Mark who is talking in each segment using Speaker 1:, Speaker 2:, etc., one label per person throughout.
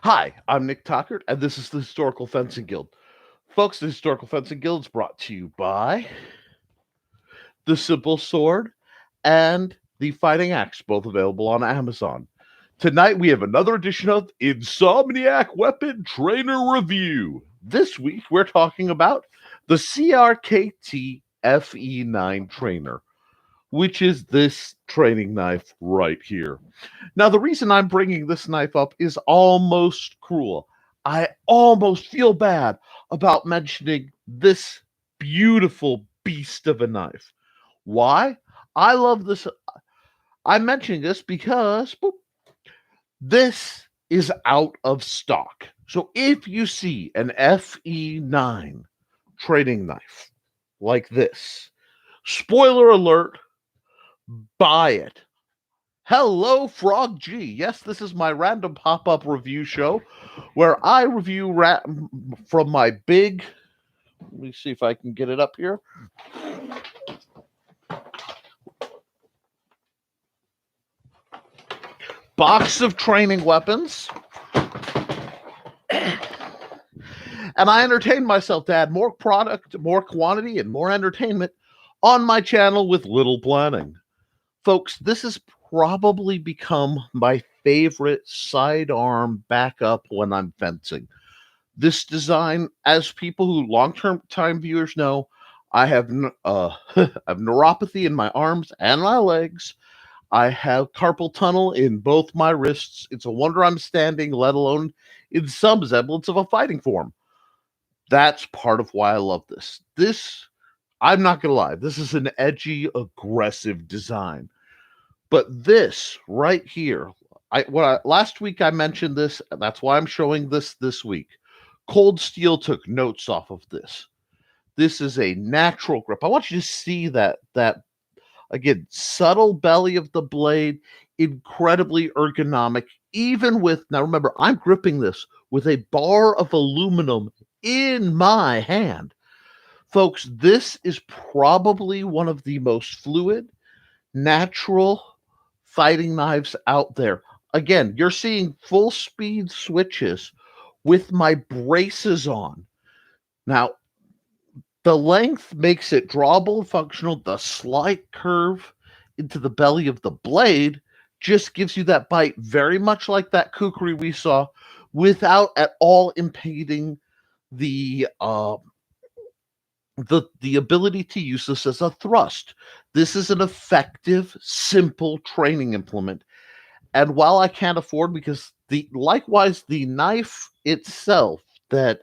Speaker 1: Hi, I'm Nick Tockert, and this is the Historical Fencing Guild. Folks, the Historical Fencing Guild is brought to you by the Simple Sword and the Fighting Axe, both available on Amazon. Tonight we have another edition of Insomniac Weapon Trainer Review. This week we're talking about the CRKT FE9 trainer, which is this training knife right here. Now, the reason I'm bringing this knife up is almost cruel. I almost feel bad about mentioning this beautiful beast of a knife. Why? I love this. I'm mentioning this because this is out of stock. So if you see an FE9 training knife like this, spoiler alert, buy it. Hello, Frog G. Yes, this is my random pop-up review show where I review from my big, let me see if I can get it up here. Box of training weapons. And I entertain myself to add more product, more quantity, and more entertainment on my channel with little planning. Folks, this has probably become my favorite sidearm backup when I'm fencing. This design, as people who long-term time viewers know, I have I have neuropathy in my arms and my legs. I have carpal tunnel in both my wrists. It's a wonder I'm standing, let alone in some semblance of a fighting form. That's part of why I love this. I'm not going to lie, this is an edgy, aggressive design. But this right here, last week I mentioned this, that's why I'm showing this week. Cold Steel took notes off of this. This is a natural grip. I want you to see that again, subtle belly of the blade, incredibly ergonomic, even with, now remember, I'm gripping this with a bar of aluminum in my hand. Folks, this is probably one of the most fluid, natural fighting knives out there. Again, you're seeing full speed switches with my braces on. Now, the length makes it drawable and functional. The slight curve into the belly of the blade just gives you that bite, very much like that kukri we saw, without at all impeding the ability to use this as a thrust. This is an effective, simple training implement. And while I can't afford, because likewise the knife itself that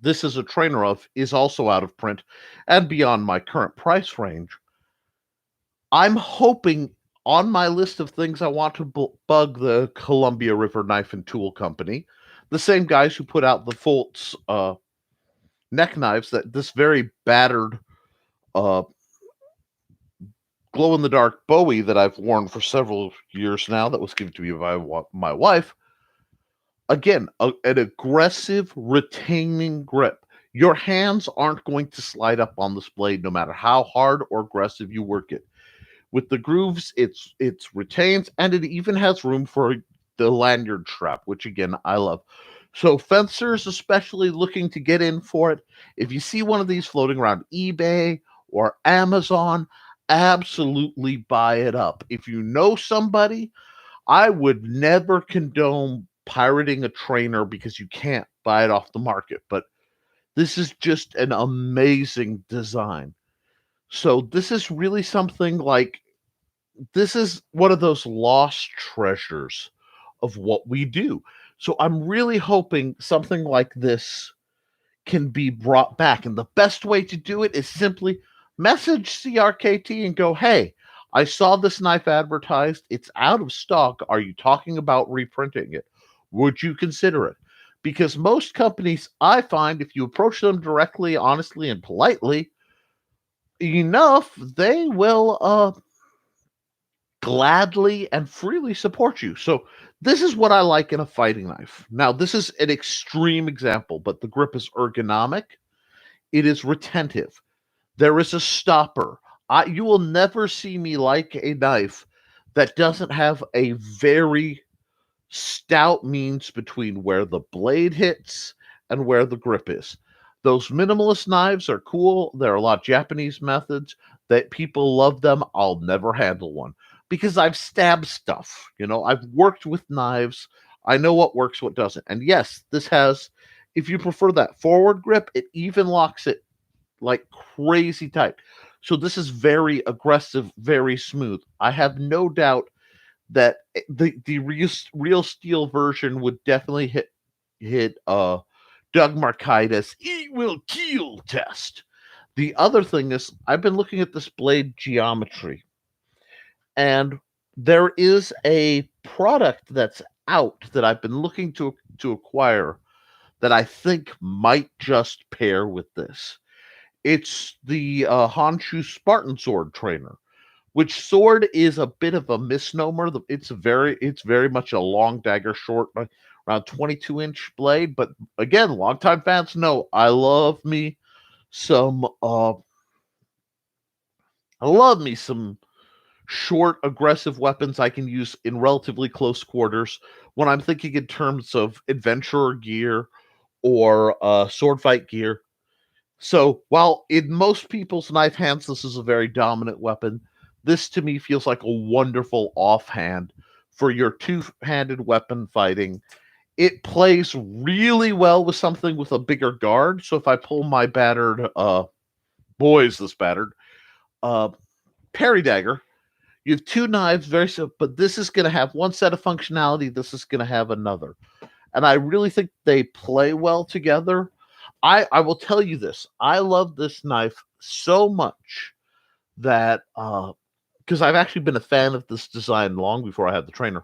Speaker 1: this is a trainer of is also out of print and beyond my current price range, I'm hoping on my list of things I want to bug the Columbia River Knife and Tool Company, the same guys who put out the Foltz neck knives, that this very battered glow-in-the-dark Bowie that I've worn for several years now, that was given to me by my wife. Again, an aggressive, retaining grip. Your hands aren't going to slide up on this blade no matter how hard or aggressive you work it. With the grooves, it's retains, and it even has room for the lanyard strap, which again, I love. So fencers, especially looking to get in for it, if you see one of these floating around eBay or Amazon, absolutely buy it up. If you know somebody, I would never condone pirating a trainer because you can't buy it off the market, but this is just an amazing design. So this is really something like, this is one of those lost treasures of what we do. So I'm really hoping something like this can be brought back. And the best way to do it is simply message CRKT and go, hey, I saw this knife advertised. It's out of stock. Are you talking about reprinting it? Would you consider it? Because most companies, I find, if you approach them directly, honestly, and politely enough, they will gladly and freely support you. So this is what I like in a fighting knife. Now, this is an extreme example, but the grip is ergonomic. It is retentive. There is a stopper. You will never see me like a knife that doesn't have a very Stout means between where the blade hits and where the grip is. Those minimalist knives are cool. There are a lot of Japanese methods that people love them. I'll never handle one because I've stabbed stuff. I've worked with knives. I know what works, what doesn't. And yes, this has, if you prefer that forward grip, it even locks it like crazy tight. So this is very aggressive, very smooth. I have no doubt that the real steel version would definitely hit Doug Markaitis "it will kill" test. The other thing is I've been looking at this blade geometry, and there is a product that's out that I've been looking to acquire that I think might just pair with this. It's the Honshu Spartan Sword trainer, which sword is a bit of a misnomer. It's very much a long dagger, short, around 22-inch blade. But again, longtime fans know I love me some short, aggressive weapons I can use in relatively close quarters when I'm thinking in terms of adventurer gear or sword fight gear. So while in most people's knife hands this is a very dominant weapon, this to me feels like a wonderful offhand for your two-handed weapon fighting. It plays really well with something with a bigger guard. So if I pull my battered, this battered, parry dagger, you have two knives, very simple, but this is going to have one set of functionality. This is going to have another. And I really think they play well together. I will tell you this. I love this knife so much that because I've actually been a fan of this design long before I had the trainer.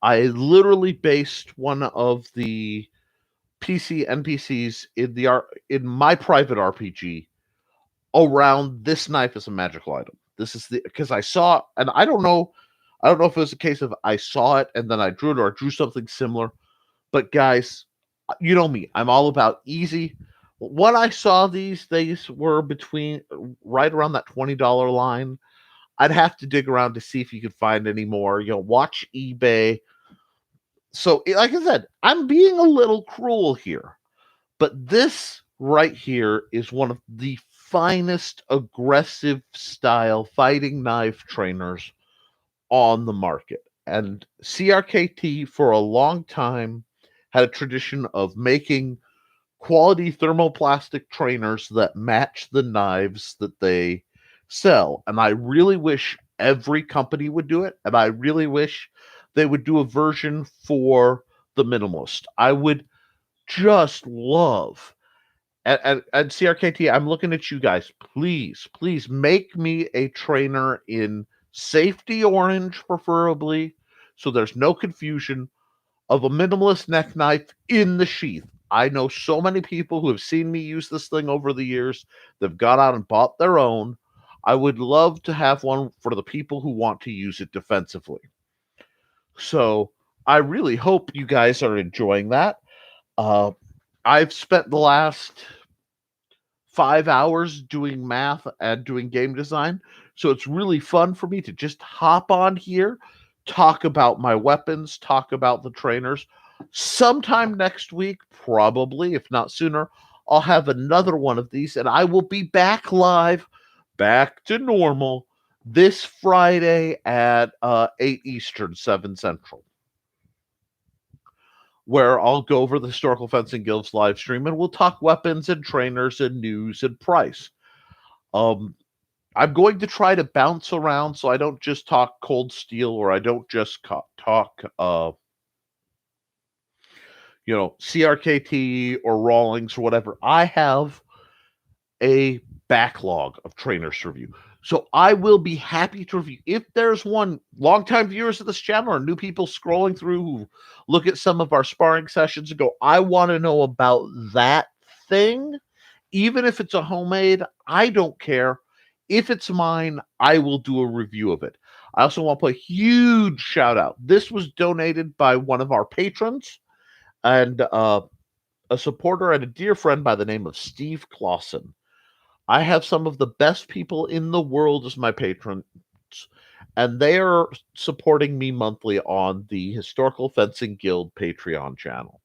Speaker 1: I literally based one of the PC NPCs in my private RPG around this knife as a magical item. This is because I saw, and I don't know if it was a case of I saw it and then I drew it or I drew something similar. But guys, you know me, I'm all about easy. When I saw these were between right around that $20 line. I'd have to dig around to see if you could find any more. Watch eBay. So, like I said, I'm being a little cruel here, but this right here is one of the finest aggressive style fighting knife trainers on the market. And CRKT for a long time had a tradition of making quality thermoplastic trainers that match the knives that they sell. And I really wish every company would do it. And I really wish they would do a version for the minimalist. I would just love. And CRKT, I'm looking at you guys. Please make me a trainer in safety orange, preferably, so there's no confusion, of a minimalist neck knife in the sheath. I know so many people who have seen me use this thing over the years. They've gone out and bought their own. I would love to have one for the people who want to use it defensively. So I really hope you guys are enjoying that. I've spent the last 5 hours doing math and doing game design. So it's really fun for me to just hop on here, talk about my weapons, talk about the trainers. Sometime next week, probably, if not sooner, I'll have another one of these and I will be back live, back to normal, this Friday at 8 Eastern, 7 Central, where I'll go over the Historical Fencing Guild's live stream and we'll talk weapons and trainers and news and price. I'm going to try to bounce around so I don't just talk cold steel or I don't just talk CRKT or Rawlings or whatever. I have a backlog of trainers to review. So I will be happy to review. If there's one, longtime viewers of this channel or new people scrolling through who look at some of our sparring sessions and go, I want to know about that thing. Even if it's a homemade, I don't care. If it's mine, I will do a review of it. I also want to put a huge shout out. This was donated by one of our patrons and a supporter and a dear friend by the name of Steve Clausen. I have some of the best people in the world as my patrons, and they are supporting me monthly on the Historical Fencing Guild Patreon channel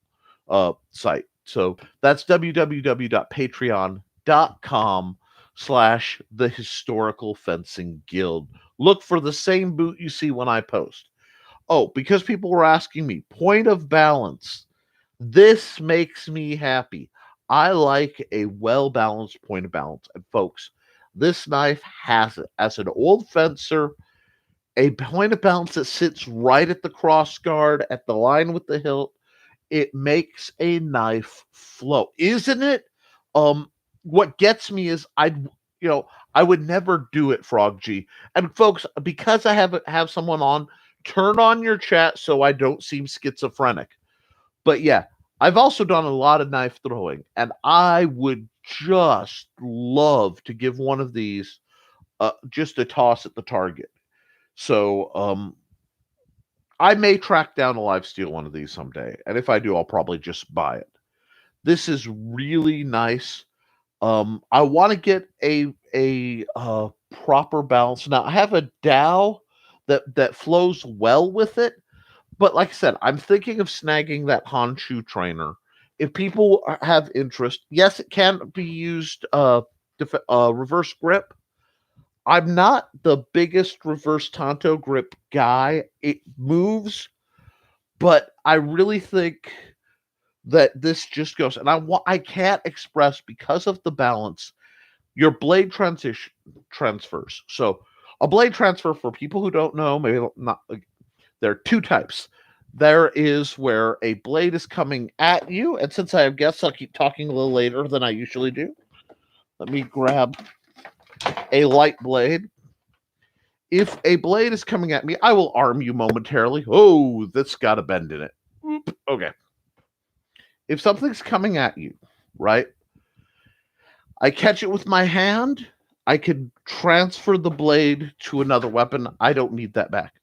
Speaker 1: site. So that's www.patreon.com/the Historical Fencing Guild. Look for the same boot you see when I post. Oh, because people were asking me, point of balance. This makes me happy. I like a well-balanced point of balance. And folks, this knife has it. As an old fencer, a point of balance that sits right at the cross guard, at the line with the hilt, it makes a knife flow. Isn't it? What gets me is I would never do it, Frog G. And folks, because I have someone on, turn on your chat so I don't seem schizophrenic. But yeah, I've also done a lot of knife throwing, and I would just love to give one of these just a toss at the target. So I may track down a live steal one of these someday, and if I do, I'll probably just buy it. This is really nice. I want to get a proper balance. Now I have a Dow that flows well with it, but like I said, I'm thinking of snagging that Honshu trainer. If people have interest, yes, it can be used reverse grip. I'm not the biggest reverse Tanto grip guy. It moves, but I really think that this just goes, and I can't express because of the balance. Your blade transfers. So a blade transfer, for people who don't know, maybe not, there are two types. There is where a blade is coming at you, and since I have guests, I'll keep talking a little later than I usually do. Let me grab a light blade. If a blade is coming at me, I will arm you momentarily. Oh, that's got a bend in it. Oop, okay. If something's coming at you, right? I catch it with my hand. I can transfer the blade to another weapon. I don't need that back.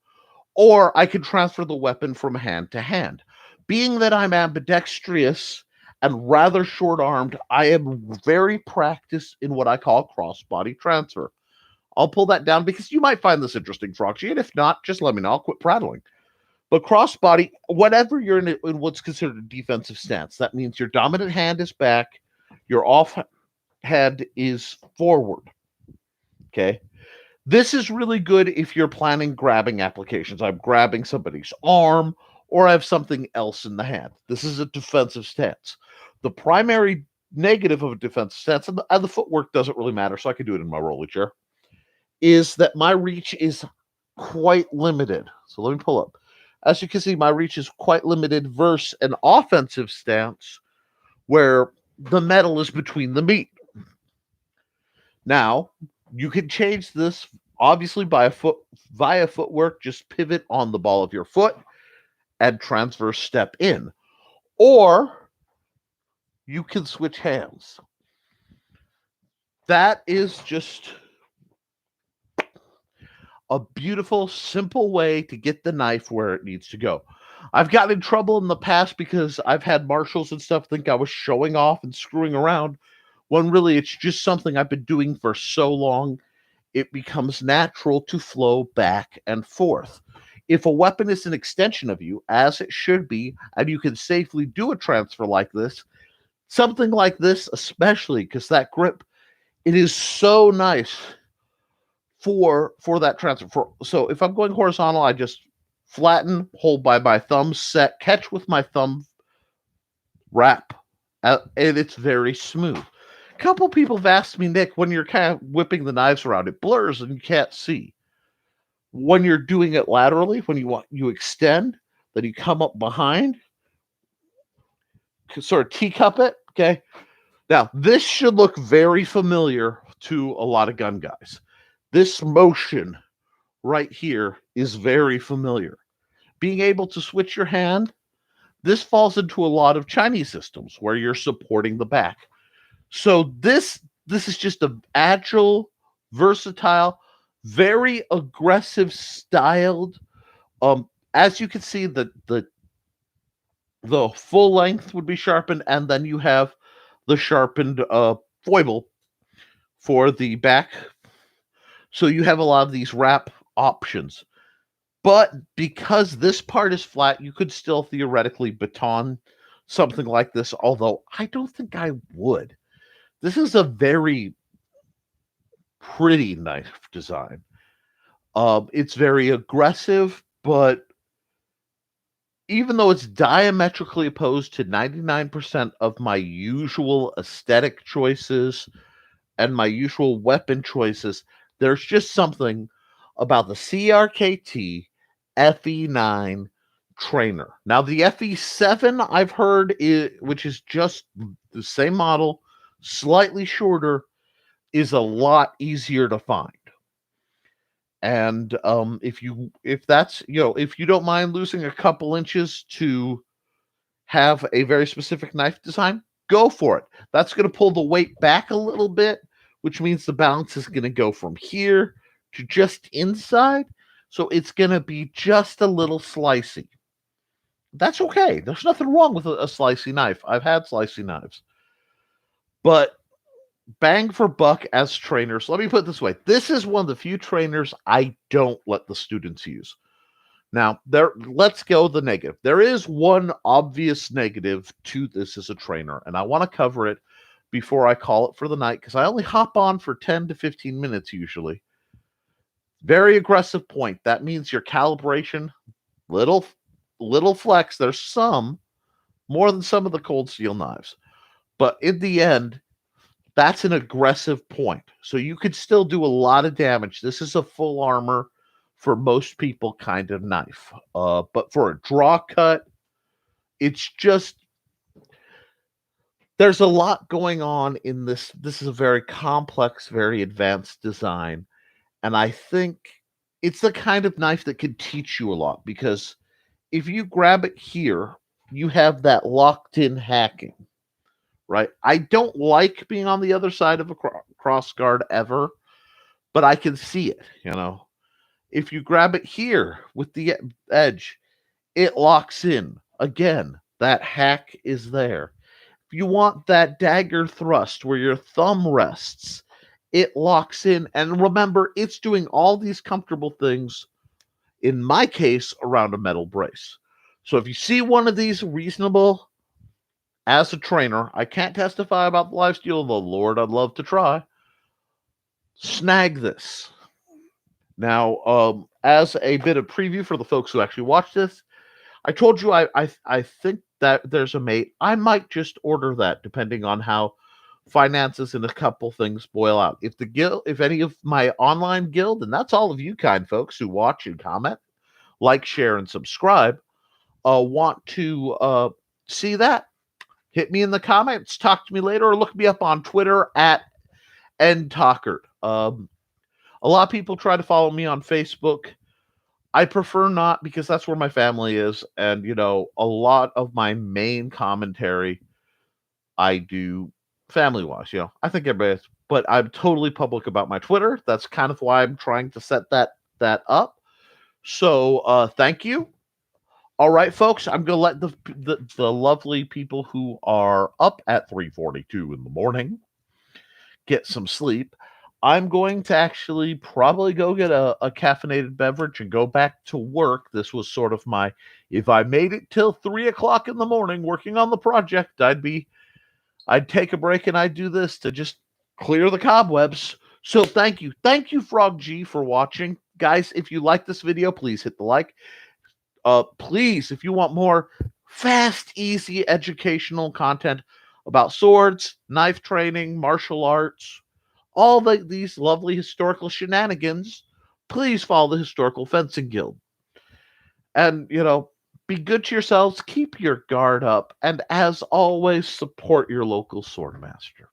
Speaker 1: Or I can transfer the weapon from hand to hand. Being that I'm ambidextrous and rather short-armed, I am very practiced in what I call cross-body transfer. I'll pull that down because you might find this interesting, Froxy, and if not, just let me know. I'll quit prattling. But cross-body, whenever you're in what's considered a defensive stance, that means your dominant hand is back, your off hand is forward. Okay? This is really good if you're planning grabbing applications. I'm grabbing somebody's arm, or I have something else in the hand. This is a defensive stance. The primary negative of a defensive stance, and the footwork doesn't really matter, so I can do it in my rolly chair, is that my reach is quite limited. So let me pull up. As you can see, my reach is quite limited versus an offensive stance where the metal is between the meat. Now, you can change this obviously via footwork. Just pivot on the ball of your foot and transverse step in. Or you can switch hands. That is just a beautiful, simple way to get the knife where it needs to go. I've gotten in trouble in the past because I've had marshals and stuff think I was showing off and screwing around, when really it's just something I've been doing for so long, it becomes natural to flow back and forth. If a weapon is an extension of you, as it should be, and you can safely do a transfer like this, something like this especially, because that grip, it is so nice for that transfer. So if I'm going horizontal, I just flatten, hold by my thumb, set, catch with my thumb, wrap, and it's very smooth. A couple people have asked me, Nick, when you're kind of whipping the knives around, it blurs and you can't see. When you're doing it laterally, when you extend, then you come up behind, sort of teacup it, okay? Now, this should look very familiar to a lot of gun guys. This motion right here is very familiar. Being able to switch your hand, this falls into a lot of Chinese systems where you're supporting the back. So this is just an agile, versatile, very aggressive styled. As you can see, the full length would be sharpened, and then you have the sharpened foible for the back. So you have a lot of these wrap options. But because this part is flat, you could still theoretically baton something like this, although I don't think I would. This is a very pretty knife design. It's very aggressive, but even though it's diametrically opposed to 99% of my usual aesthetic choices and my usual weapon choices, there's just something about the CRKT FE9 trainer. Now, the FE7 I've heard, which is just the same model, slightly shorter, is a lot easier to find. And if that's, if you don't mind losing a couple inches to have a very specific knife design, go for it. That's going to pull the weight back a little bit, which means the balance is going to go from here to just inside. So it's going to be just a little slicey. That's okay. There's nothing wrong with a slicey knife. I've had slicey knives. But bang for buck as trainers, let me put it this way. This is one of the few trainers I don't let the students use. Now, let's go the negative. There is one obvious negative to this as a trainer, and I want to cover it before I call it for the night, because I only hop on for 10 to 15 minutes usually. Very aggressive point. That means your calibration, little flex. There's some, more than some of the cold steel knives. But in the end, that's an aggressive point. So you could still do a lot of damage. This is a full armor for most people kind of knife. But for a draw cut, it's just, there's a lot going on in this. This is a very complex, very advanced design. And I think it's the kind of knife that can teach you a lot, because if you grab it here, you have that locked in hacking, right? I don't like being on the other side of a cross guard ever, but I can see it, If you grab it here with the edge, it locks in. Again, that hack is there. If you want that dagger thrust where your thumb rests, it locks in. And remember, it's doing all these comfortable things, in my case, around a metal brace. So if you see one of these reasonable as a trainer, I can't testify about the lifesteal, though, Lord, I'd love to try. Snag this. Now, as a bit of preview for the folks who actually watch this, I told you I think that there's a mate. I might just order that, depending on how finances and a couple things boil out. If any of my online guild, and that's all of you kind folks who watch and comment, like, share, and subscribe, want to see that, hit me in the comments, talk to me later, or look me up on Twitter at NTalker. A lot of people try to follow me on Facebook. I prefer not, because that's where my family is. And, a lot of my main commentary I do family-wise. I think everybody is. But I'm totally public about my Twitter. That's kind of why I'm trying to set that up. So thank you. All right, folks, I'm going to let the lovely people who are up at 3:42 in the morning get some sleep. I'm going to actually probably go get a caffeinated beverage and go back to work. This was sort of if I made it till 3 o'clock in the morning working on the project, I'd take a break and I'd do this to just clear the cobwebs. So thank you. Thank you, Frog G, for watching. Guys, if you like this video, please hit the like. Please, if you want more fast, easy, educational content about swords, knife training, martial arts, all these lovely historical shenanigans, please follow the Historical Fencing Guild. And, be good to yourselves, keep your guard up, and as always, support your local swordmaster.